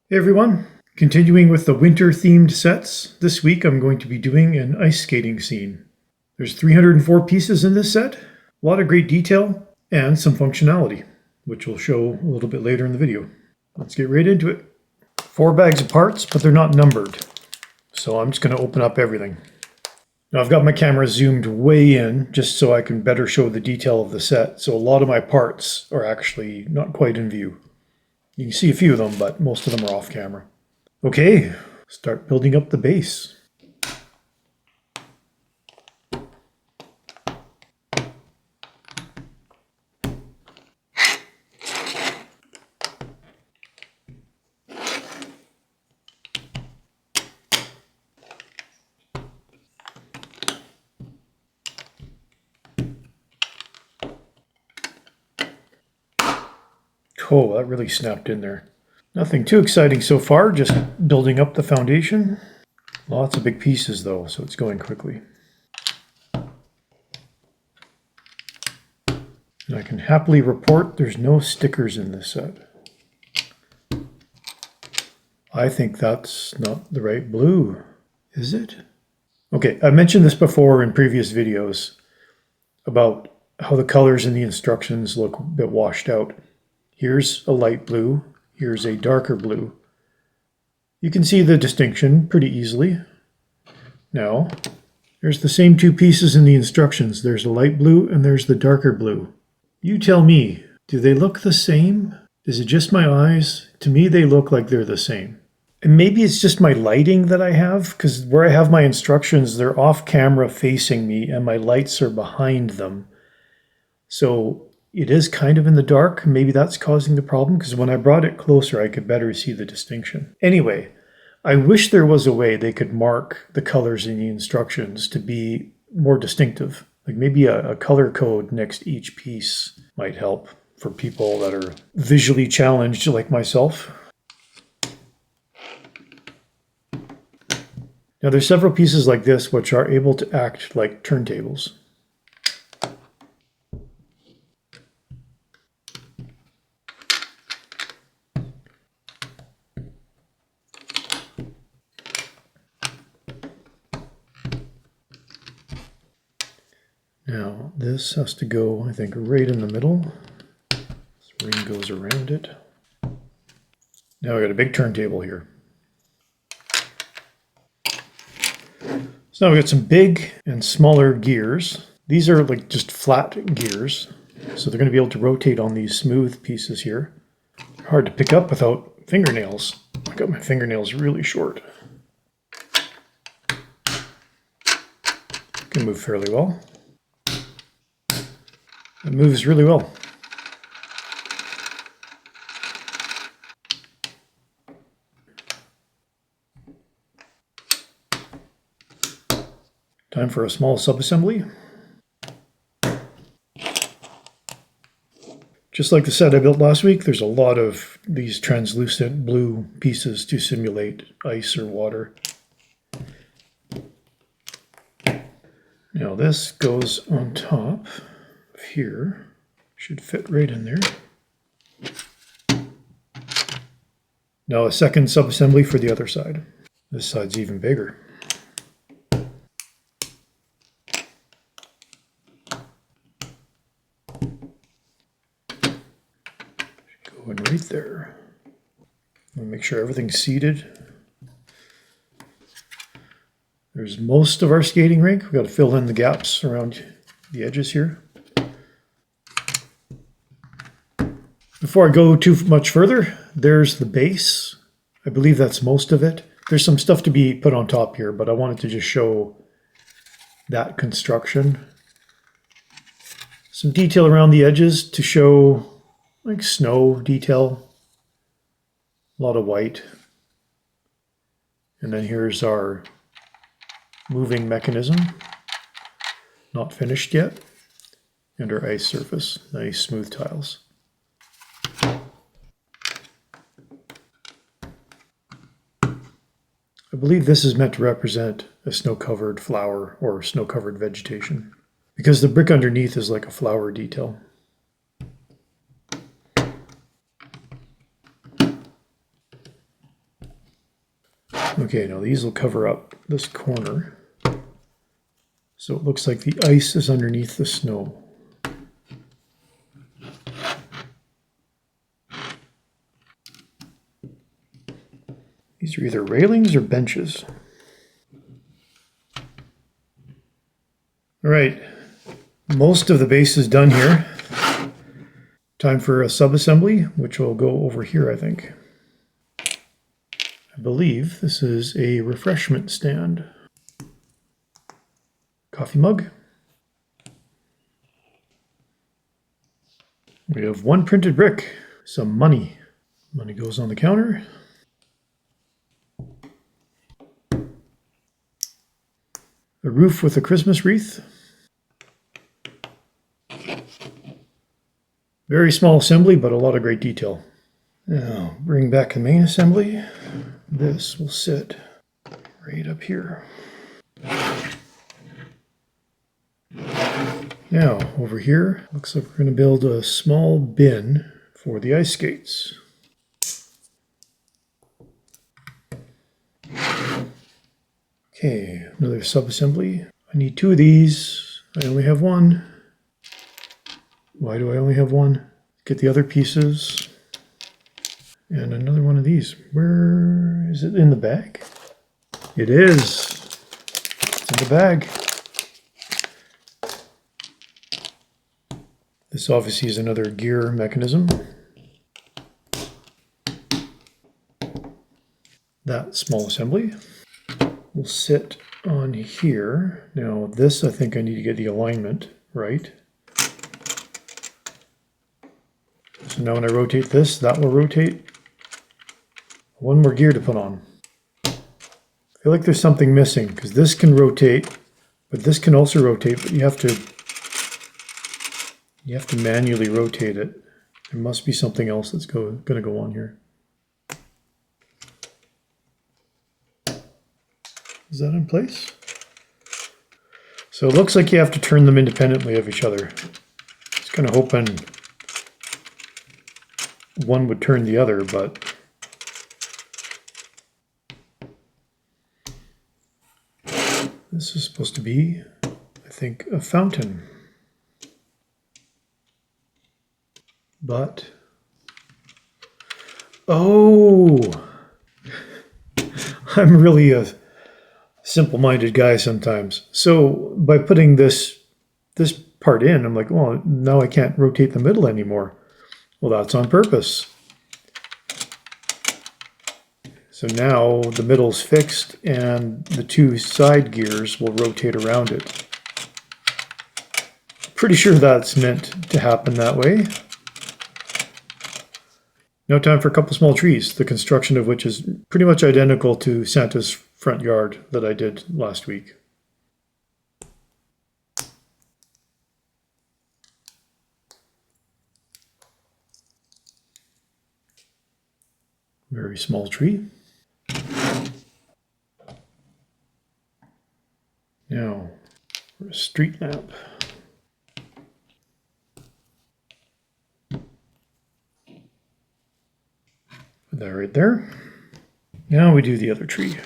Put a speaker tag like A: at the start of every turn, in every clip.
A: Hey everyone, continuing with the winter themed sets, this week I'm going to be doing an ice skating scene. There's 304 pieces in this set, a lot of great detail, and some functionality, which we'll show a little bit later in the video. Let's get right into it. 4 bags of parts, but they're not numbered, so I'm just going to open up everything. Now I've got my camera zoomed way in, just so I can better show the detail of the set, so a lot of my parts are actually not quite in view. You can see a few of them, but most of them are off camera. Okay, start building up the base. Oh, that really snapped in there. Nothing too exciting so far, just building up the foundation. Lots of big pieces though, so it's going quickly. And I can happily report there's no stickers in this set. I think that's not the right blue, is it? Okay, I mentioned this before in previous videos about how the colors in the instructions look a bit washed out. Here's a light blue, here's a darker blue. You can see the distinction pretty easily. Now, there's the same 2 pieces in the instructions. There's the light blue and there's the darker blue. You tell me, do they look the same? Is it just my eyes? To me, they look like they're the same. And maybe it's just my lighting that I have, because where I have my instructions, they're off camera facing me and my lights are behind them. So it is kind of in the dark. Maybe that's causing the problem, because when I brought it closer, I could better see the distinction. Anyway, I wish there was a way they could mark the colors in the instructions to be more distinctive. Like maybe a color code next to each piece might help for people that are visually challenged like myself. Now there's several pieces like this which are able to act like turntables. Now this has to go, I think, right in the middle. This ring goes around it. Now we got a big turntable here. So now we got some big and smaller gears. These are like just flat gears. So they're going to be able to rotate on these smooth pieces here. They're hard to pick up without fingernails. I got my fingernails really short. Can move fairly well. It moves really well. Time for a small subassembly. Just like the set I built last week, there's a lot of these translucent blue pieces to simulate ice or water. Now this goes on top of here. Should fit right in there. Now a second subassembly for the other side. This side's even bigger. Going right there. Make sure everything's seated. There's most of our skating rink. We've got to fill in the gaps around the edges here. Before I go too much further, there's the base. I believe that's most of it. There's some stuff to be put on top here, but I wanted to just show that construction. Some detail around the edges to show like snow detail. A lot of white. And then here's our moving mechanism. Not finished yet. And our ice surface. Nice smooth tiles. I believe this is meant to represent a snow-covered flower or snow-covered vegetation, because the brick underneath is like a flower detail. Okay, now these will cover up this corner. So it looks like the ice is underneath the snow. These are either railings or benches. All right, most of the base is done here. Time for a sub-assembly, which will go over here, I think. I believe this is a refreshment stand. Coffee mug. We have one printed brick, some money. Money goes on the counter. A roof with a Christmas wreath. Very small assembly, but a lot of great detail. Now, bring back the main assembly. This will sit right up here. Now, over here, looks like we're going to build a small bin for the ice skates. Okay, another sub-assembly. I need two of these. I only have one. Why do I only have one? Get the other pieces. And another one of these. Where is it in the bag? It is. It's in the bag. This obviously is another gear mechanism. That small assembly will sit on here. Now this, I think I need to get the alignment right. So now when I rotate this, that will rotate. One more gear to put on. I feel like there's something missing because this can rotate, but this can also rotate, but you have to manually rotate it. There must be something else that's going to go on here. Is that in place? So it looks like you have to turn them independently of each other. Just kind of hoping one would turn the other, but this is supposed to be, I think, a fountain. But, oh, I'm really a simple-minded guy sometimes. So by putting this part in, I'm like, well, now I can't rotate the middle anymore. Well, that's on purpose. So now the middle's fixed and the two side gears will rotate around it. Pretty sure that's meant to happen that way. Now time for a couple small trees, the construction of which is pretty much identical to Santa's front yard that I did last week. Very small tree. Now, for a street lamp. Put that right there. Now we do the other tree.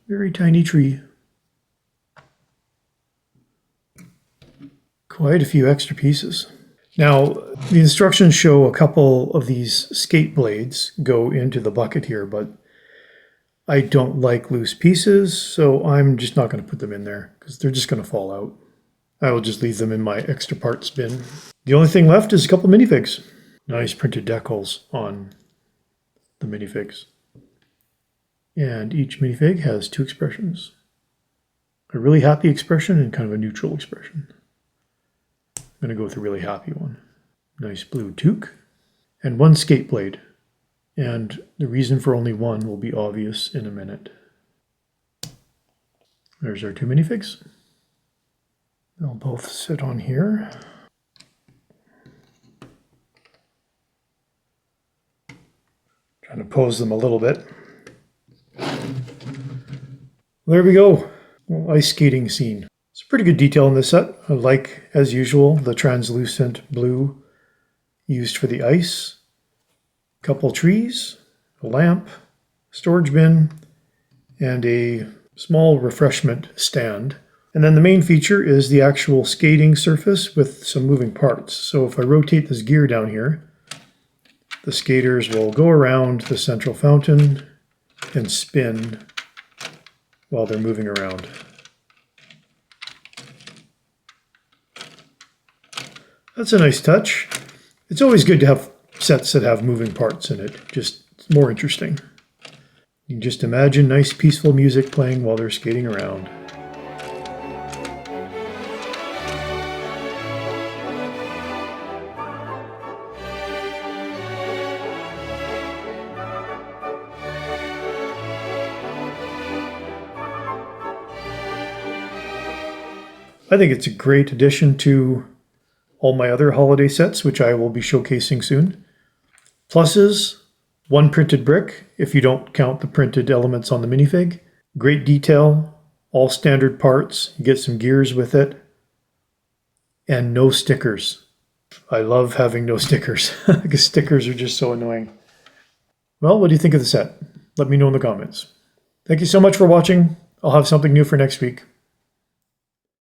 A: Very tiny tree. Quite a few extra pieces. Now, the instructions show a couple of these skate blades go into the bucket here, but I don't like loose pieces, so I'm just not going to put them in there because they're just going to fall out. I will just leave them in my extra parts bin. The only thing left is a couple minifigs. Nice printed decals on the minifigs. And each minifig has two expressions. A really happy expression and kind of a neutral expression. I'm going to go with a really happy one. Nice blue toque. And one skate blade. And the reason for only one will be obvious in a minute. There's our two minifigs. They'll both sit on here. Trying to pose them a little bit. There we go. Little ice skating scene. It's a pretty good detail in this set. I like, as usual, the translucent blue used for the ice. A couple trees, a lamp, storage bin, and a small refreshment stand. And then the main feature is the actual skating surface with some moving parts. So if I rotate this gear down here, the skaters will go around the central fountain and spin while they're moving around. That's a nice touch. It's always good to have sets that have moving parts in it. Just more interesting. You can just imagine nice peaceful music playing while they're skating around. I think it's a great addition to all my other holiday sets, which I will be showcasing soon. Pluses, one printed brick, if you don't count the printed elements on the minifig. Great detail, all standard parts, you get some gears with it, and no stickers. I love having no stickers, because stickers are just so annoying. Well, what do you think of the set? Let me know in the comments. Thank you so much for watching. I'll have something new for next week.